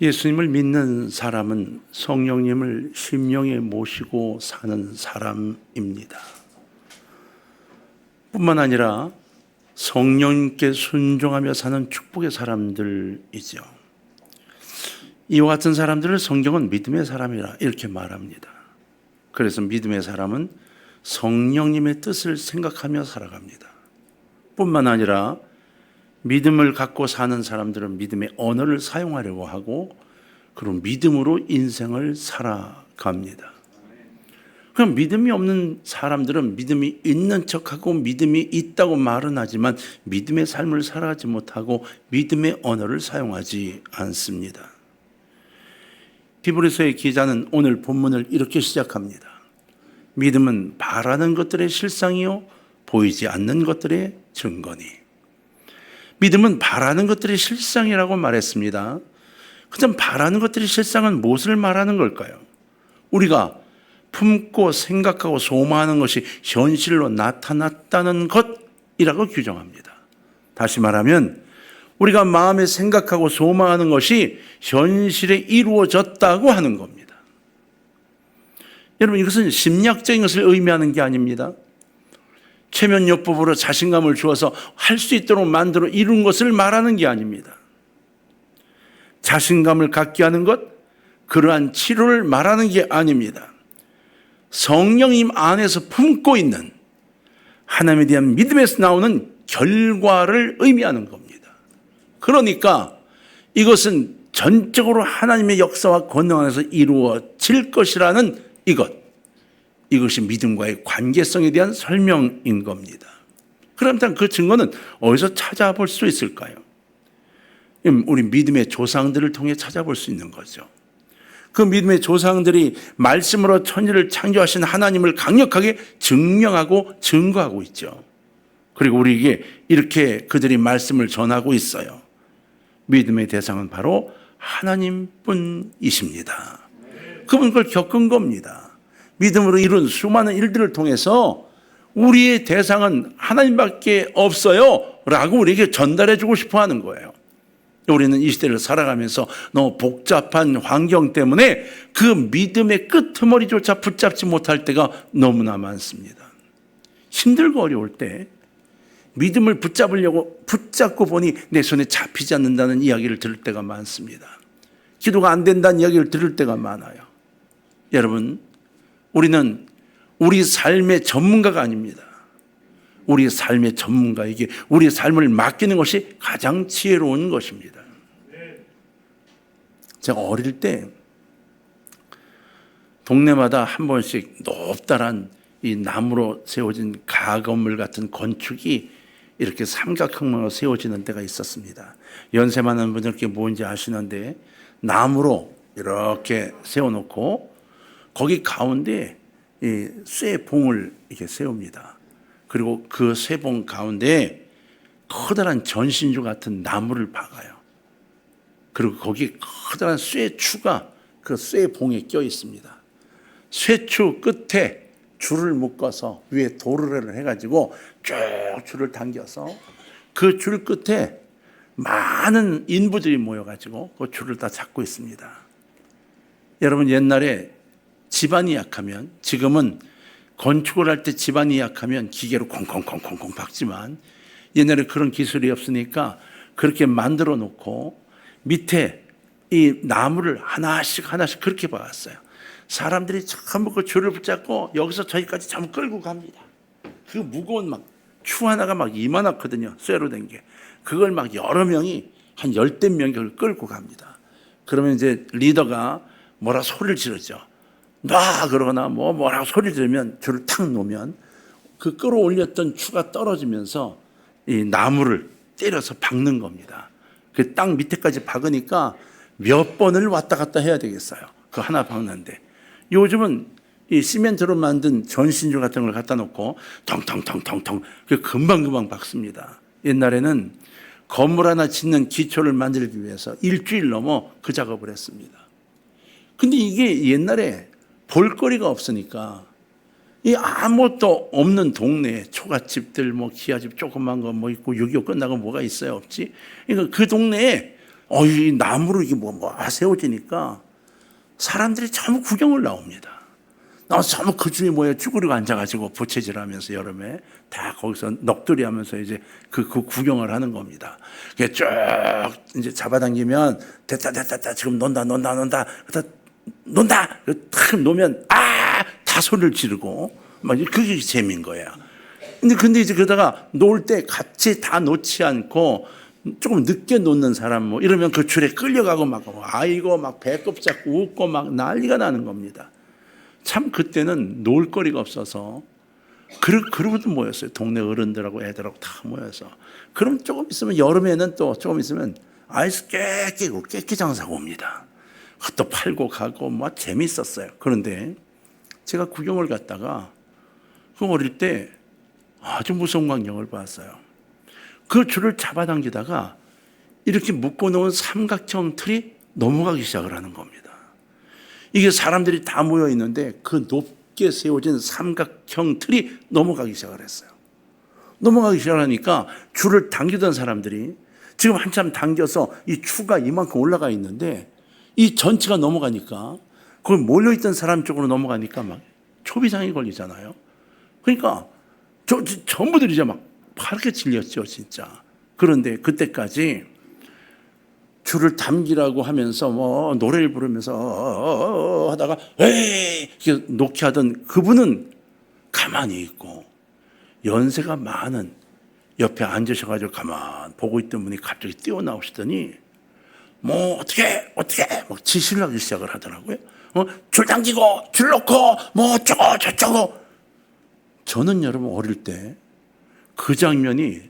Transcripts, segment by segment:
예수님을 믿는 사람은 성령님을 심령에 모시고 사는 사람입니다. 뿐만 아니라 성령님께 순종하며 사는 축복의 사람들이죠. 이와 같은 사람들을 성경은 믿음의 사람이라 이렇게 말합니다. 그래서 믿음의 사람은 성령님의 뜻을 생각하며 살아갑니다. 뿐만 아니라 믿음을 갖고 사는 사람들은 믿음의 언어를 사용하려고 하고 그런 믿음으로 인생을 살아갑니다. 그럼 믿음이 없는 사람들은 믿음이 있는 척하고 믿음이 있다고 말은 하지만 믿음의 삶을 살아가지 못하고 믿음의 언어를 사용하지 않습니다. 히브리서의 기자는 오늘 본문을 이렇게 시작합니다. 믿음은 바라는 것들의 실상이요 보이지 않는 것들의 증거니. 믿음은 바라는 것들이 실상이라고 말했습니다. 그럼 바라는 것들이 실상은 무엇을 말하는 걸까요? 우리가 품고 생각하고 소망하는 것이 현실로 나타났다는 것이라고 규정합니다. 다시 말하면 우리가 마음에 생각하고 소망하는 것이 현실에 이루어졌다고 하는 겁니다. 여러분, 이것은 심리학적인 것을 의미하는 게 아닙니다. 최면요법으로 자신감을 주어서 할 수 있도록 만들어 이룬 것을 말하는 게 아닙니다. 자신감을 갖게 하는 것, 그러한 치료를 말하는 게 아닙니다. 성령님 안에서 품고 있는 하나님에 대한 믿음에서 나오는 결과를 의미하는 겁니다. 그러니까 이것은 전적으로 하나님의 역사와 권능 안에서 이루어질 것이라는 이것이 믿음과의 관계성에 대한 설명인 겁니다. 그렇다면 그 증거는 어디서 찾아볼 수 있을까요? 우리 믿음의 조상들을 통해 찾아볼 수 있는 거죠. 그 믿음의 조상들이 말씀으로 천지를 창조하신 하나님을 강력하게 증명하고 증거하고 있죠. 그리고 우리에게 이렇게 그들이 말씀을 전하고 있어요. 믿음의 대상은 바로 하나님뿐이십니다. 그분 그걸 겪은 겁니다. 믿음으로 이룬 수많은 일들을 통해서 우리의 대상은 하나님밖에 없어요 라고 우리에게 전달해 주고 싶어 하는 거예요. 우리는 이 시대를 살아가면서 너무 복잡한 환경 때문에 그 믿음의 끄트머리조차 붙잡지 못할 때가 너무나 많습니다. 힘들고 어려울 때 믿음을 붙잡고 보니 내 손에 잡히지 않는다는 이야기를 들을 때가 많습니다. 기도가 안 된다는 이야기를 들을 때가 많아요. 여러분, 우리는 우리 삶의 전문가가 아닙니다. 우리 삶의 전문가에게 우리 삶을 맡기는 것이 가장 지혜로운 것입니다. 제가 어릴 때 동네마다 한 번씩 높다란 이 나무로 세워진 가건물 같은 건축이 이렇게 삼각형으로 세워지는 때가 있었습니다. 연세 많은 분들 그게 뭔지 아시는데 나무로 이렇게 세워놓고 거기 가운데 이 쇠봉을 이렇게 세웁니다. 그리고 그 쇠봉 가운데 커다란 전신주 같은 나무를 박아요. 그리고 거기에 커다란 쇠추가 그 쇠봉에 껴 있습니다. 쇠추 끝에 줄을 묶어서 위에 도르래를 해가지고 쭉 줄을 당겨서 그 줄 끝에 많은 인부들이 모여가지고 그 줄을 다 잡고 있습니다. 여러분, 옛날에 집안이 약하면, 지금은 건축을 할 때 집안이 약하면 기계로 콩콩콩콩콩 박지만 옛날에 그런 기술이 없으니까 그렇게 만들어 놓고 밑에 이 나무를 하나씩 그렇게 박았어요. 사람들이 전부 그 줄을 붙잡고 여기서 저기까지 전부 끌고 갑니다. 그 무거운 추 하나가 이만하거든요. 쇠로 된 게. 그걸 여러 명이 한 열댓 명이 그걸 끌고 갑니다. 그러면 이제 리더가 뭐라 소리를 지르죠. 놔! 그러거나 뭐라고 소리를 지르면 줄을 탁 놓으면 그 끌어올렸던 추가 떨어지면서 이 나무를 때려서 박는 겁니다. 그 땅 밑에까지 박으니까 몇 번을 왔다 갔다 해야 되겠어요. 그 하나 박는데. 요즘은 이 시멘트로 만든 전신줄 같은 걸 갖다 놓고 텅텅텅텅텅 금방 박습니다. 옛날에는 건물 하나 짓는 기초를 만들기 위해서 일주일 넘어 그 작업을 했습니다. 근데 이게 옛날에 볼거리가 없으니까 이 아무것도 없는 동네에 초가집들 기아집 조그만 거 있고 6.25 끝나고 뭐가 있어요? 없지? 그러니까 그 동네에 이 나무로 이게 세워지니까 사람들이 전부 구경을 나옵니다. 나와서 전부 그 주위에 모여 쭈그리고 앉아가지고 부채질하면서 여름에 다 거기서 넋두리하면서 이제 그 구경을 하는 겁니다. 그게 쭉 이제 잡아당기면 됐다 지금 논다 탁 놓으면 다 소리를 지르고 막 그게 재미인 거예요. 근데 이제 그러다가 놓을 때 같이 다 놓지 않고 조금 늦게 놓는 사람 이러면 그 줄에 끌려가고 막 배꼽 잡고 웃고 막 난리가 나는 겁니다. 참 그때는 놀 거리가 없어서 그러고도 모였어요. 동네 어른들하고 애들하고 다 모여서. 그럼 조금 있으면 여름에는 또 조금 있으면 아이스 깨끼 장사가 옵니다. 또 팔고 가고 재밌었어요. 그런데 제가 구경을 갔다가 그 어릴 때 아주 무서운 광경을 봤어요. 그 줄을 잡아당기다가 이렇게 묶어놓은 삼각형 틀이 넘어가기 시작을 하는 겁니다. 이게 사람들이 다 모여 있는데 그 높게 세워진 삼각형 틀이 넘어가기 시작을 했어요. 넘어가기 시작하니까 줄을 당기던 사람들이 지금 한참 당겨서 이 추가 이만큼 올라가 있는데 이 전체가 넘어가니까 그걸 몰려있던 사람 쪽으로 넘어가니까 막 초비상이 걸리잖아요. 그러니까 전부들이 이제 막 파랗게 질렸죠, 진짜. 그런데 그때까지 줄을 당기라고 하면서 노래를 부르면서 하다가 에이 이렇게 놓게 하던 그분은 가만히 있고 연세가 많은 옆에 앉으셔가지고 가만 보고 있던 분이 갑자기 뛰어나오시더니 어떻게 막 지시를 하기 시작을 하더라고요. 줄 당기고 줄 놓고 저쩌고. 저는 여러분 어릴 때 그 장면이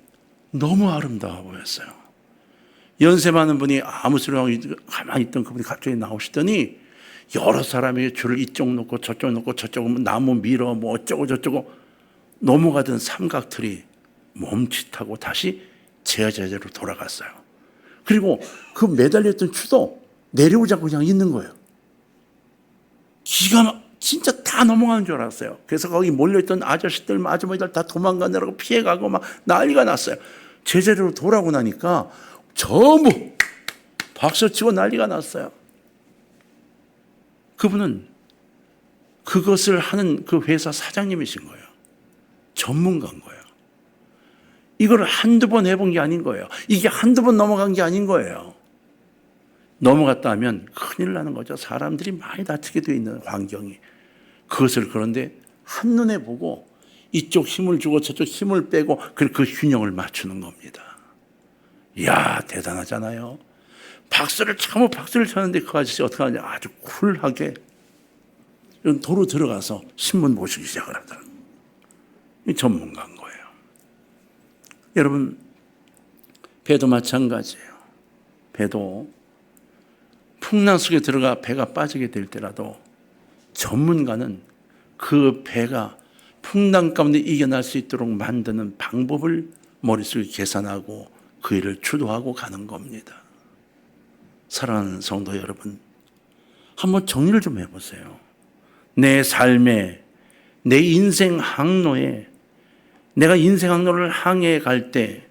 너무 아름다워 보였어요. 연세 많은 분이 아무 소리 안 하고 가만히 있던 그분이 갑자기 나오시더니 여러 사람이 줄을 이쪽 놓고 저쪽 나무 밀어 어쩌고 저쩌고 넘어가던 삼각틀이 멈칫하고 다시 제자리로 돌아갔어요. 그리고 그 매달렸던 추도 내려오지 않고 그냥 있는 거예요. 진짜 다 넘어가는 줄 알았어요. 그래서 거기 몰려있던 아저씨들, 아주머니들 다 도망가느라고 피해가고 막 난리가 났어요. 제자리로 돌아오고 나니까 전부 박수치고 난리가 났어요. 그분은 그것을 하는 그 회사 사장님이신 거예요. 전문가인 거예요. 이걸 한두 번 해본 게 아닌 거예요. 이게 한두 번 넘어간 게 아닌 거예요. 넘어갔다 하면 큰일 나는 거죠. 사람들이 많이 다치게 되어 있는 환경이. 그것을 그런데 한눈에 보고 이쪽 힘을 주고 저쪽 힘을 빼고 그 균형을 맞추는 겁니다. 이야, 대단하잖아요. 박수를 쳤는데 그 아저씨 어떻게 하냐. 아주 쿨하게 도로 들어가서 신문 보시기 시작을 하더라고요. 이 전문가인 거예요. 여러분, 배도 마찬가지예요. 배도 풍랑 속에 들어가 배가 빠지게 될 때라도 전문가는 그 배가 풍랑 가운데 이겨날 수 있도록 만드는 방법을 머릿속에 계산하고 그 일을 주도하고 가는 겁니다. 사랑하는 성도 여러분, 한번 정리를 좀 해보세요. 내 삶에, 내 인생 항로에, 내가 인생 항로를 항해 갈 때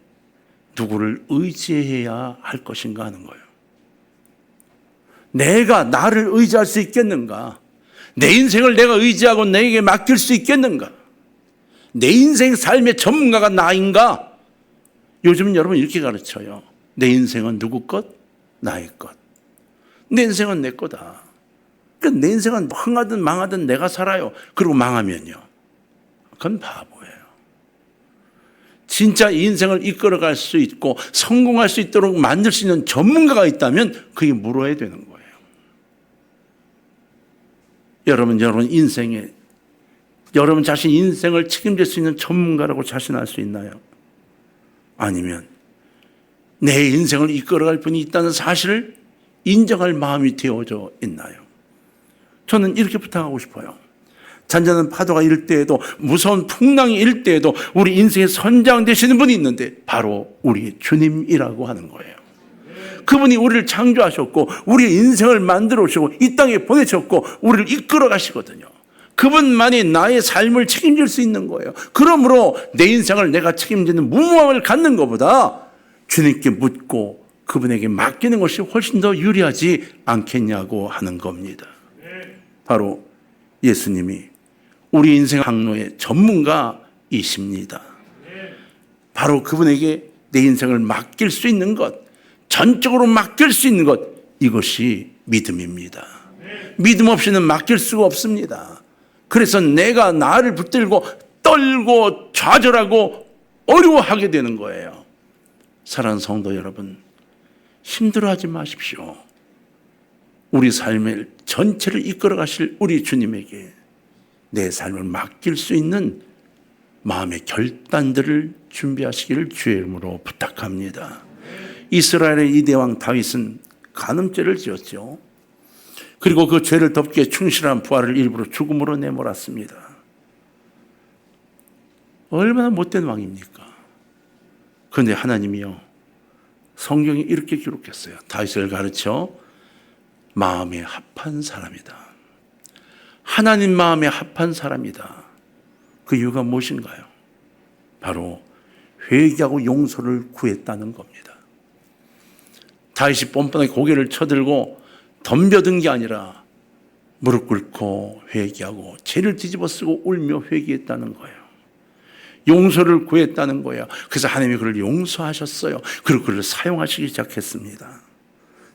누구를 의지해야 할 것인가 하는 거예요. 내가 나를 의지할 수 있겠는가? 내 인생을 내가 의지하고 내게 맡길 수 있겠는가? 내 인생 삶의 전문가가 나인가? 요즘은 여러분 이렇게 가르쳐요. 내 인생은 누구 것? 나의 것. 내 인생은 내 거다. 그러니까 내 인생은 흥하든 망하든 내가 살아요. 그리고 망하면요. 그건 바보예요. 진짜 인생을 이끌어갈 수 있고 성공할 수 있도록 만들 수 있는 전문가가 있다면 그게 물어야 되는 거예요. 여러분 인생에 여러분 자신 인생을 책임질 수 있는 전문가라고 자신할 수 있나요? 아니면 내 인생을 이끌어갈 분이 있다는 사실을 인정할 마음이 되어져 있나요? 저는 이렇게 부탁하고 싶어요. 잔잔한 파도가 일 때에도 무서운 풍랑이 일 때에도 우리 인생의 선장 되시는 분이 있는데 바로 우리 주님이라고 하는 거예요. 그분이 우리를 창조하셨고 우리의 인생을 만들어 오시고 이 땅에 보내셨고 우리를 이끌어 가시거든요. 그분만이 나의 삶을 책임질 수 있는 거예요. 그러므로 내 인생을 내가 책임지는 무모함을 갖는 것보다 주님께 묻고 그분에게 맡기는 것이 훨씬 더 유리하지 않겠냐고 하는 겁니다. 바로 예수님이 우리 인생 항로의 전문가이십니다. 바로 그분에게 내 인생을 맡길 수 있는 것, 전적으로 맡길 수 있는 것, 이것이 믿음입니다. 믿음 없이는 맡길 수가 없습니다. 그래서 내가 나를 붙들고 떨고 좌절하고 어려워하게 되는 거예요. 사랑하는 성도 여러분, 힘들어하지 마십시오. 우리 삶의 전체를 이끌어 가실 우리 주님에게 내 삶을 맡길 수 있는 마음의 결단들을 준비하시기를 주의 이름으로 부탁합니다. 이스라엘의 이대왕 다윗은 간음죄를 지었죠. 그리고 그 죄를 덮기에 충실한 부하를 일부러 죽음으로 내몰았습니다. 얼마나 못된 왕입니까? 그런데 하나님이요, 성경에 이렇게 기록했어요. 다윗을 가르쳐 마음에 합한 사람이다. 하나님 마음에 합한 사람이다. 그 이유가 무엇인가요? 바로 회개하고 용서를 구했다는 겁니다. 다윗이 뻔뻔하게 고개를 쳐들고 덤벼든 게 아니라 무릎 꿇고 회개하고 죄를 뒤집어쓰고 울며 회개했다는 거예요. 용서를 구했다는 거예요. 그래서 하나님이 그를 용서하셨어요. 그리고 그를 사용하시기 시작했습니다.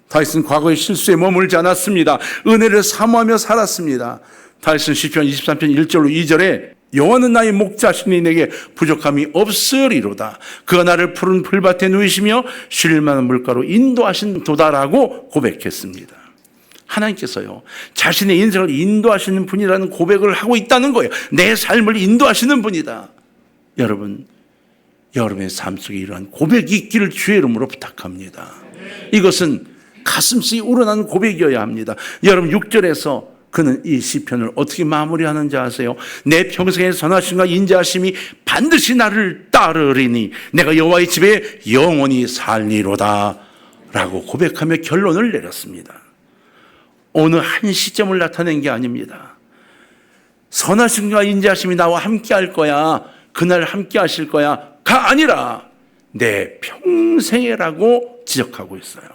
다윗은 과거의 실수에 머물지 않았습니다. 은혜를 사모하며 살았습니다. 다윗은 시편 23편 1절로 2절에 여호와는 나의 목자시니 내게 부족함이 없으리로다. 그가 나를 푸른 풀밭에 누이시며 쉴 만한 물가로 인도하신도다라고 고백했습니다. 하나님께서요, 자신의 인생을 인도하시는 분이라는 고백을 하고 있다는 거예요. 내 삶을 인도하시는 분이다. 여러분, 여러분의 삶 속에 이러한 고백이 있기를 주의 이름으로 부탁합니다. 이것은 가슴속이 우러나는 고백이어야 합니다. 여러분, 6절에서 그는 이 시편을 어떻게 마무리하는지 아세요? 내 평생의 선하심과 인자하심이 반드시 나를 따르리니 내가 여호와의 집에 영원히 살리로다 라고 고백하며 결론을 내렸습니다. 어느 한 시점을 나타낸 게 아닙니다. 선하심과 인자하심이 나와 함께 할 거야, 그날 함께 하실 거야 가 아니라 내 평생이라고 지적하고 있어요.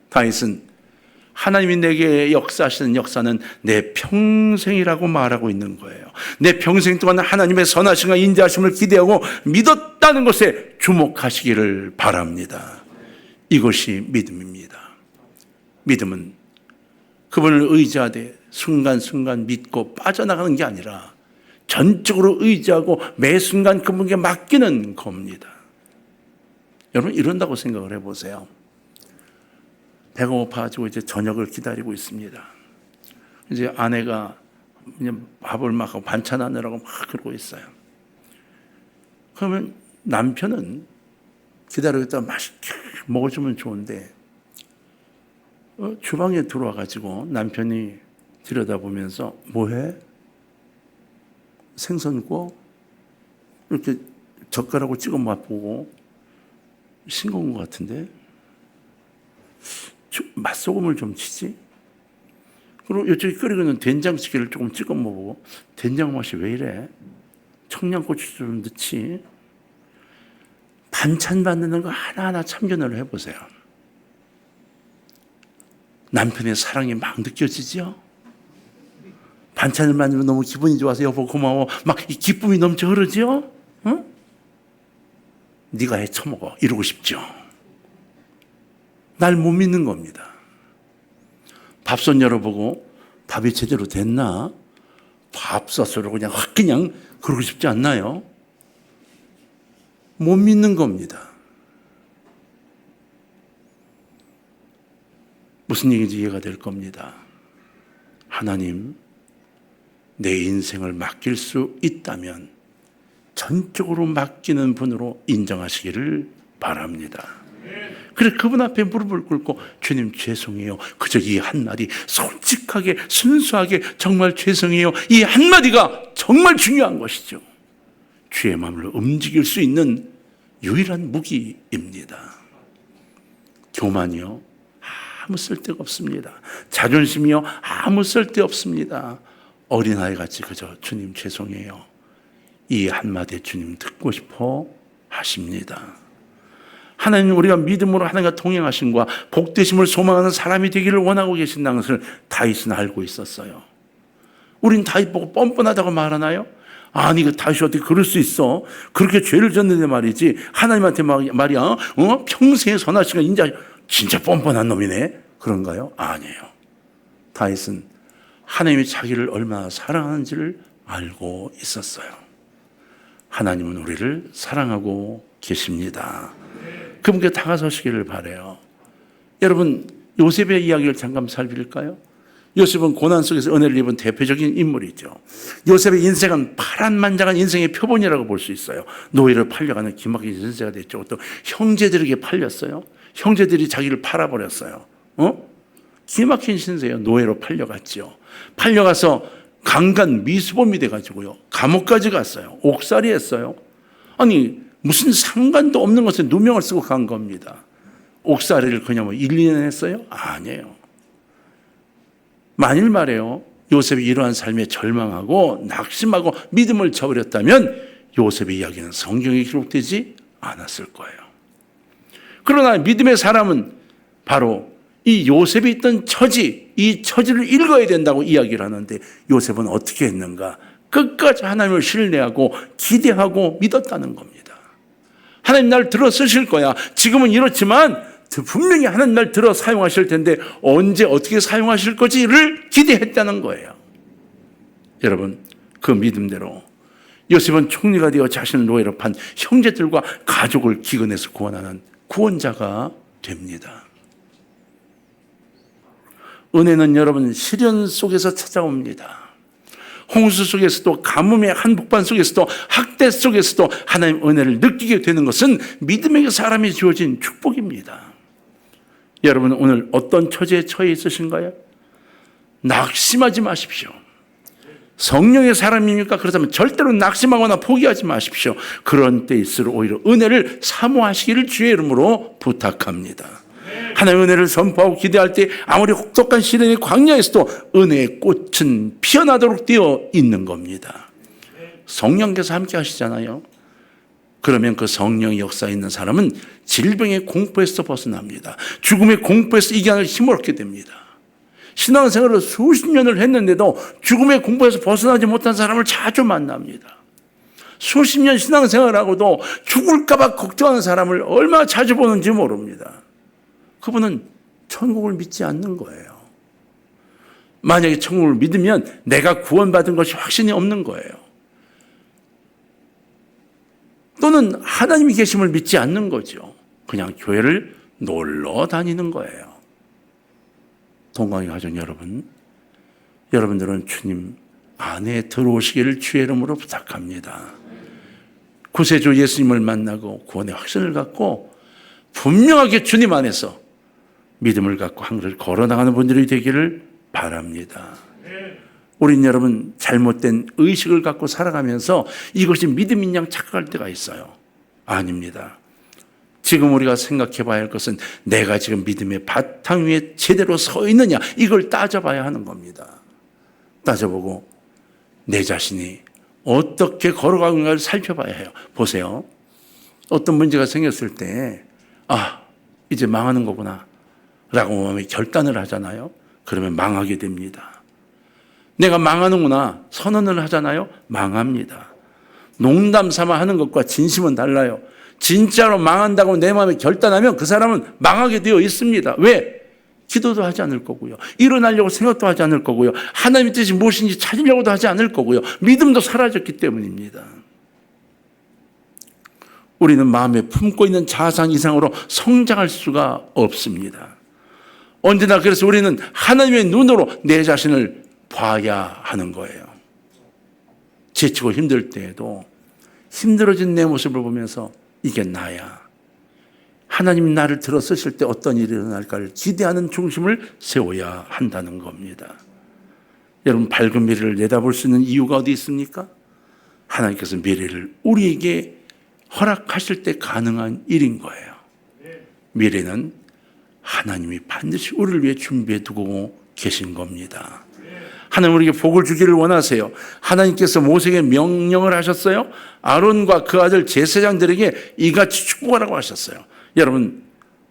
다윗은 하나님이 내게 역사하시는 역사는 내 평생이라고 말하고 있는 거예요. 내 평생 동안 하나님의 선하심과 인자하심을 기대하고 믿었다는 것에 주목하시기를 바랍니다. 이것이 믿음입니다. 믿음은 그분을 의지하되 순간순간 믿고 빠져나가는 게 아니라 전적으로 의지하고 매 순간 그분에게 맡기는 겁니다. 여러분, 이런다고 생각을 해보세요. 배가 고파가지고 이제 저녁을 기다리고 있습니다. 이제 아내가 그냥 밥을 막 하고 반찬 하느라고 막 그러고 있어요. 그러면 남편은 기다리고 있다가 맛있게 먹어주면 좋은데 주방에 들어와가지고 남편이 들여다보면서 뭐해? 생선 구워? 이렇게 젓가락으로 찍어 맛보고 싱거운 것 같은데 맛소금을 좀 치지? 그리고 이쪽에 끓이고 있는 된장찌개를 조금 찍어 먹고 된장 맛이 왜 이래? 청양고추 좀 넣지? 반찬 만드는 거 하나하나 참견을 해보세요. 남편의 사랑이 막 느껴지죠? 반찬을 만들면 너무 기분이 좋아서 여보 고마워 막 이 기쁨이 넘쳐 흐르죠? 응? 네가 해 처먹어 이러고 싶죠? 날 못 믿는 겁니다. 밥솥 열어보고 밥이 제대로 됐나? 밥솥으로 그냥 확 그냥 그러고 싶지 않나요? 못 믿는 겁니다. 무슨 얘기인지 이해가 될 겁니다. 하나님, 내 인생을 맡길 수 있다면 전적으로 맡기는 분으로 인정하시기를 바랍니다. 그래 그분 앞에 무릎을 꿇고 주님 죄송해요. 그저 이 한마디 솔직하게 순수하게 정말 죄송해요. 이 한마디가 정말 중요한 것이죠. 주의 마음을 움직일 수 있는 유일한 무기입니다. 교만이요 아무 쓸데가 없습니다. 자존심이요 아무 쓸데 없습니다. 어린아이같이 그저 주님 죄송해요. 이 한마디 주님 듣고 싶어 하십니다. 하나님 우리가 믿음으로 하나님과 동행하심과 복되심을 소망하는 사람이 되기를 원하고 계신다는 것을 다윗은 알고 있었어요. 우린 다윗 보고 뻔뻔하다고 말하나요? 아니 그 다윗이 어떻게 그럴 수 있어? 그렇게 죄를 졌는데 말이지 하나님한테 말이야 평생에 선하시가 진짜 뻔뻔한 놈이네 그런가요? 아니에요. 다윗은 하나님이 자기를 얼마나 사랑하는지를 알고 있었어요. 하나님은 우리를 사랑하고 계십니다. 그분께 다가서시기를 바라요. 여러분 요셉의 이야기를 잠깐 살필까요? 요셉은 고난 속에서 은혜를 입은 대표적인 인물이죠. 요셉의 인생은 파란만장한 인생의 표본이라고 볼 수 있어요. 노예를 팔려가는 기막힌 인생가 됐죠. 또 형제들에게 팔렸어요. 형제들이 자기를 팔아버렸어요. 기막힌 신세예요. 노예로 팔려갔죠. 팔려가서 강간 미수범이 돼가지고요. 감옥까지 갔어요. 옥살이 했어요. 아니 무슨 상관도 없는 것에 누명을 쓰고 간 겁니다. 옥살이를 그냥 1, 2년 했어요? 아니에요. 만일 말이에요. 요셉이 이러한 삶에 절망하고 낙심하고 믿음을 저버렸다면 요셉의 이야기는 성경에 기록되지 않았을 거예요. 그러나 믿음의 사람은 바로 이 요셉이 있던 처지, 이 처지를 읽어야 된다고 이야기를 하는데 요셉은 어떻게 했는가? 끝까지 하나님을 신뢰하고 기대하고 믿었다는 겁니다. 하나님 날 들어 쓰실 거야. 지금은 이렇지만 분명히 하나님 날 들어 사용하실 텐데 언제 어떻게 사용하실 거지를 기대했다는 거예요. 여러분 그 믿음대로 요셉은 총리가 되어 자신을 노예로 판 형제들과 가족을 기근에서 구원하는 구원자가 됩니다. 은혜는 여러분 시련 속에서 찾아옵니다. 홍수 속에서도 가뭄의 한복판 속에서도 학대 속에서도 하나님 은혜를 느끼게 되는 것은 믿음의 사람이 주어진 축복입니다. 여러분 오늘 어떤 처지에 처해 있으신가요? 낙심하지 마십시오. 성령의 사람입니까? 그렇다면 절대로 낙심하거나 포기하지 마십시오. 그런 때일수록 오히려 은혜를 사모하시기를 주의 이름으로 부탁합니다. 하나님의 은혜를 선포하고 기대할 때 아무리 혹독한 시련의 광야에서도 은혜의 꽃은 피어나도록 되어 있는 겁니다. 성령께서 함께 하시잖아요. 그러면 그 성령의 역사에 있는 사람은 질병의 공포에서 벗어납니다. 죽음의 공포에서 이겨낼 힘을 얻게 됩니다. 신앙생활을 수십 년을 했는데도 죽음의 공포에서 벗어나지 못한 사람을 자주 만납니다. 수십 년 신앙생활하고도 죽을까 봐 걱정하는 사람을 얼마나 자주 보는지 모릅니다. 그분은 천국을 믿지 않는 거예요. 만약에 천국을 믿으면 내가 구원받은 것이 확신이 없는 거예요. 또는 하나님이 계심을 믿지 않는 거죠. 그냥 교회를 놀러 다니는 거예요. 동광의 가족 여러분, 여러분들은 주님 안에 들어오시기를 주의 이름으로 부탁합니다. 구세주 예수님을 만나고 구원의 확신을 갖고 분명하게 주님 안에서 믿음을 갖고 한 길을 걸어나가는 분들이 되기를 바랍니다. 우린 여러분 잘못된 의식을 갖고 살아가면서 이것이 믿음인 양 착각할 때가 있어요. 아닙니다. 지금 우리가 생각해 봐야 할 것은 내가 지금 믿음의 바탕 위에 제대로 서 있느냐 이걸 따져봐야 하는 겁니다. 따져보고 내 자신이 어떻게 걸어가고 있는가를 살펴봐야 해요. 보세요. 어떤 문제가 생겼을 때 이제 망하는 거구나 라고 마음에 결단을 하잖아요. 그러면 망하게 됩니다. 내가 망하는구나 선언을 하잖아요. 망합니다. 농담 삼아 하는 것과 진심은 달라요. 진짜로 망한다고 내 마음에 결단하면 그 사람은 망하게 되어 있습니다. 왜? 기도도 하지 않을 거고요. 일어나려고 생각도 하지 않을 거고요. 하나님의 뜻이 무엇인지 찾으려고도 하지 않을 거고요. 믿음도 사라졌기 때문입니다. 우리는 마음에 품고 있는 자상 이상으로 성장할 수가 없습니다. 언제나 그래서 우리는 하나님의 눈으로 내 자신을 봐야 하는 거예요. 지치고 힘들 때에도 힘들어진 내 모습을 보면서 이게 나야. 하나님이 나를 들어 쓰실 때 어떤 일이 일어날까를 기대하는 중심을 세워야 한다는 겁니다. 여러분 밝은 미래를 내다볼 수 있는 이유가 어디 있습니까? 하나님께서 미래를 우리에게 허락하실 때 가능한 일인 거예요. 미래는 하나님이 반드시 우리를 위해 준비해 두고 계신 겁니다. 하나님 우리에게 복을 주기를 원하세요. 하나님께서 모세에게 명령을 하셨어요. 아론과 그 아들 제사장들에게 이같이 축복하라고 하셨어요. 여러분,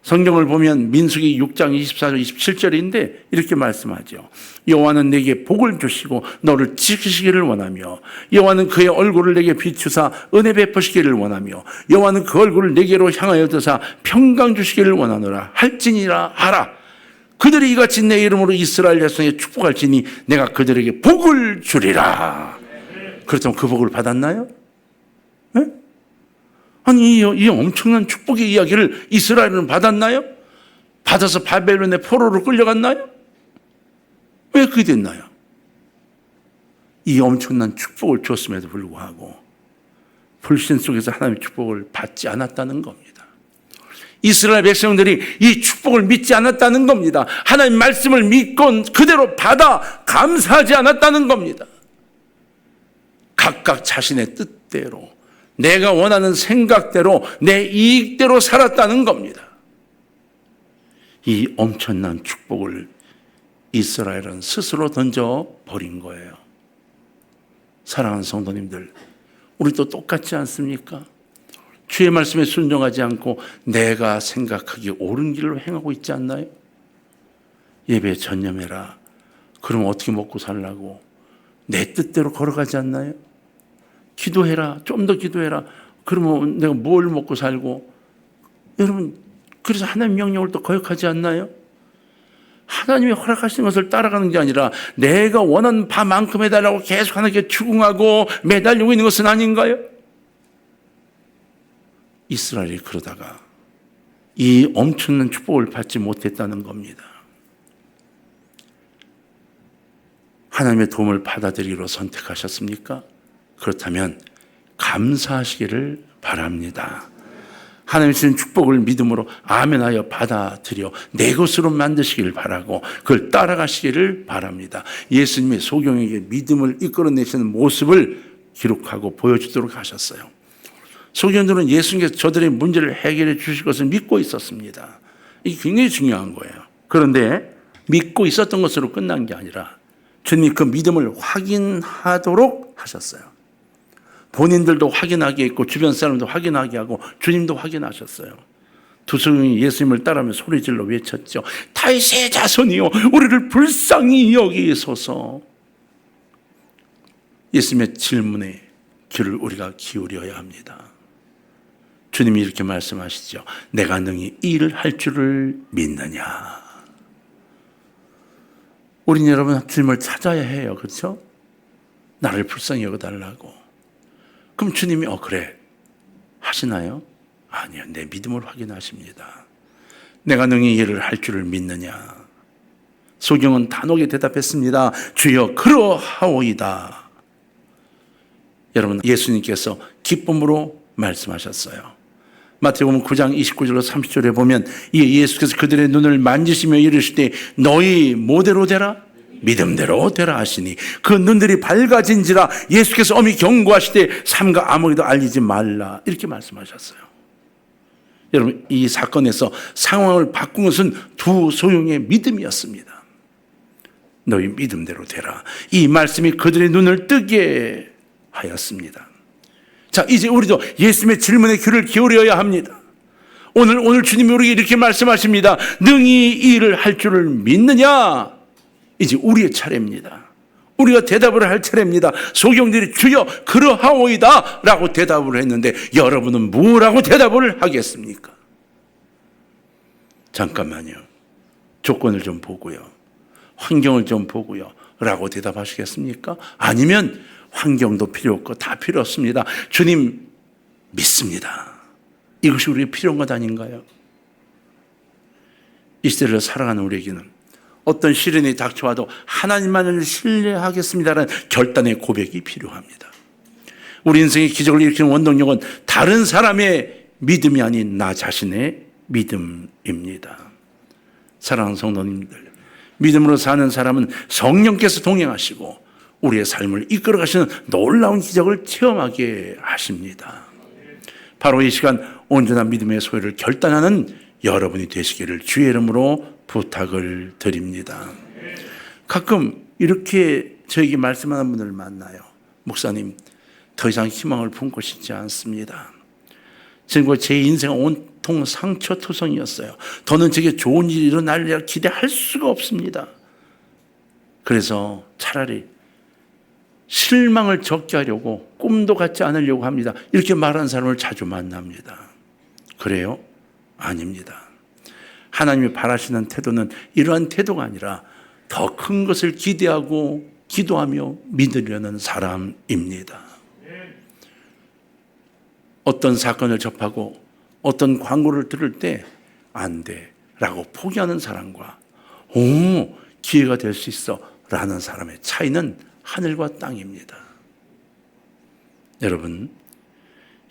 성경을 보면 민수기 6장 24절 27절인데 이렇게 말씀하죠. 여호와는 내게 복을 주시고 너를 지키시기를 원하며 여호와는 그의 얼굴을 내게 비추사 은혜 베푸시기를 원하며 여호와는 그 얼굴을 내게로 향하여 드사 평강 주시기를 원하노라 할지니라 하라. 그들이 이같이 내 이름으로 이스라엘 자손에게 축복할지니 내가 그들에게 복을 주리라. 그렇다면 그 복을 받았나요? 네? 아니, 이 엄청난 축복의 이야기를 이스라엘은 받았나요? 받아서 바벨론의 포로로 끌려갔나요? 왜 그게 됐나요? 이 엄청난 축복을 줬음에도 불구하고 불신 속에서 하나님의 축복을 받지 않았다는 겁니다. 이스라엘 백성들이 이 축복을 믿지 않았다는 겁니다. 하나님 말씀을 믿고 그대로 받아 감사하지 않았다는 겁니다. 각각 자신의 뜻대로 내가 원하는 생각대로 내 이익대로 살았다는 겁니다. 이 엄청난 축복을 이스라엘은 스스로 던져버린 거예요. 사랑하는 성도님들, 우리도 똑같지 않습니까? 주의 말씀에 순종하지 않고 내가 생각하기 옳은 길로 행하고 있지 않나요? 예배에 전념해라. 그럼 어떻게 먹고 살라고? 내 뜻대로 걸어가지 않나요? 기도해라. 좀 더 기도해라. 그러면 내가 뭘 먹고 살고? 여러분, 그래서 하나님 명령을 또 거역하지 않나요? 하나님이 허락하시는 것을 따라가는 게 아니라 내가 원하는 바만큼 해달라고 계속 하나님께 추궁하고 매달리고 있는 것은 아닌가요? 이스라엘이 그러다가 이 엄청난 축복을 받지 못했다는 겁니다. 하나님의 도움을 받아들이기로 선택하셨습니까? 그렇다면 감사하시기를 바랍니다. 하나님 주신 축복을 믿음으로 아멘하여 받아들여 내 것으로 만드시기를 바라고 그걸 따라가시기를 바랍니다. 예수님의 소경에게 믿음을 이끌어내시는 모습을 기록하고 보여주도록 하셨어요. 소경들은 예수님께서 저들의 문제를 해결해 주실 것을 믿고 있었습니다. 이게 굉장히 중요한 거예요. 그런데 믿고 있었던 것으로 끝난 게 아니라 주님이 그 믿음을 확인하도록 하셨어요. 본인들도 확인하게 했고 주변 사람도 확인하게 하고 주님도 확인하셨어요. 두 소경이 예수님을 따라하며 소리질러 외쳤죠. 다윗의 자손이요 우리를 불쌍히 여기소서. 예수님의 질문에 귀를 우리가 기울여야 합니다. 주님이 이렇게 말씀하시죠. 내가 능히 이 일을 할 줄을 믿느냐. 우린 여러분 주님을 찾아야 해요. 그렇죠? 나를 불쌍히 여겨달라고. 그럼 주님이 그래 하시나요? 아니요. 내 믿음을 확인하십니다. 내가 능히 이 일을 할 줄을 믿느냐. 소경은 단호하게 대답했습니다. 주여 그러하오이다. 여러분 예수님께서 기쁨으로 말씀하셨어요. 마태복음 9장 29절로 30절에 보면 예수께서 그들의 눈을 만지시며 이르시되 너희 뭐대로 되라? 믿음대로 되라 하시니 그 눈들이 밝아진지라. 예수께서 엄히 경고하시되 삼가 아무에도 알리지 말라 이렇게 말씀하셨어요. 여러분 이 사건에서 상황을 바꾼 것은 두 소용의 믿음이었습니다. 너희 믿음대로 되라. 이 말씀이 그들의 눈을 뜨게 하였습니다. 자, 이제 우리도 예수님의 질문에 귀를 기울여야 합니다. 오늘 주님이 우리에게 이렇게 말씀하십니다. 능히 이 일을 할 줄을 믿느냐? 이제 우리의 차례입니다. 우리가 대답을 할 차례입니다. 소경들이 주여 그러하오이다 라고 대답을 했는데 여러분은 뭐라고 대답을 하겠습니까? 잠깐만요. 조건을 좀 보고요. 환경을 좀 보고요. 라고 대답하시겠습니까? 아니면 환경도 필요 없고 다 필요 없습니다. 주님 믿습니다. 이것이 우리의 필요한 것 아닌가요? 이 시대를 살아가는 우리에게는 어떤 시련이 닥쳐와도 하나님만을 신뢰하겠습니다라는 결단의 고백이 필요합니다. 우리 인생의 기적을 일으키는 원동력은 다른 사람의 믿음이 아닌 나 자신의 믿음입니다. 사랑하는 성도님들, 믿음으로 사는 사람은 성령께서 동행하시고 우리의 삶을 이끌어가시는 놀라운 기적을 체험하게 하십니다. 바로 이 시간 온전한 믿음의 소유를 결단하는 여러분이 되시기를 주의 이름으로 부탁을 드립니다. 가끔 이렇게 저에게 말씀하는 분들을 만나요. 목사님, 더 이상 희망을 품고 싶지 않습니다. 지금 제 인생은 고통, 상처 투성이었어요. 더는 제게 좋은 일이 일어날리라 기대할 수가 없습니다. 그래서 차라리 실망을 적게 하려고 꿈도 갖지 않으려고 합니다. 이렇게 말하는 사람을 자주 만납니다. 그래요? 아닙니다. 하나님이 바라시는 태도는 이러한 태도가 아니라 더 큰 것을 기대하고 기도하며 믿으려는 사람입니다. 어떤 사건을 접하고 어떤 광고를 들을 때 안 돼 라고 포기하는 사람과 기회가 될 수 있어 라는 사람의 차이는 하늘과 땅입니다. 여러분,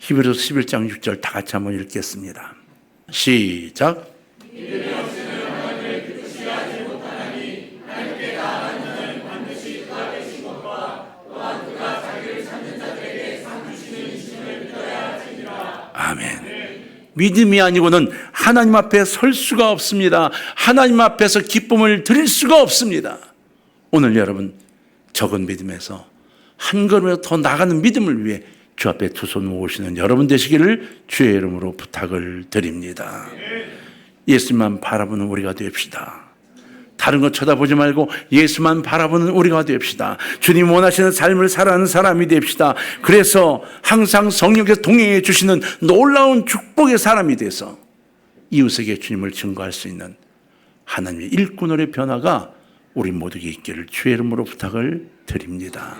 히브리서 11장 6절 다 같이 한번 읽겠습니다. 시작. 아멘. 믿음이 아니고는 하나님 앞에 설 수가 없습니다. 하나님 앞에서 기쁨을 드릴 수가 없습니다. 오늘 여러분, 적은 믿음에서 한 걸음이라도 더 나가는 믿음을 위해 주 앞에 두 손 모으시는 여러분 되시기를 주의 이름으로 부탁을 드립니다. 예수만 바라보는 우리가 됩시다. 다른 거 쳐다보지 말고 예수만 바라보는 우리가 됩시다. 주님 원하시는 삶을 살아가는 사람이 됩시다. 그래서 항상 성령께서 동행해 주시는 놀라운 축복의 사람이 돼서 이웃에게 주님을 증거할 수 있는 하나님의 일꾼의 변화가 우리 모두에게 있기를 주의 이름으로 부탁을 드립니다.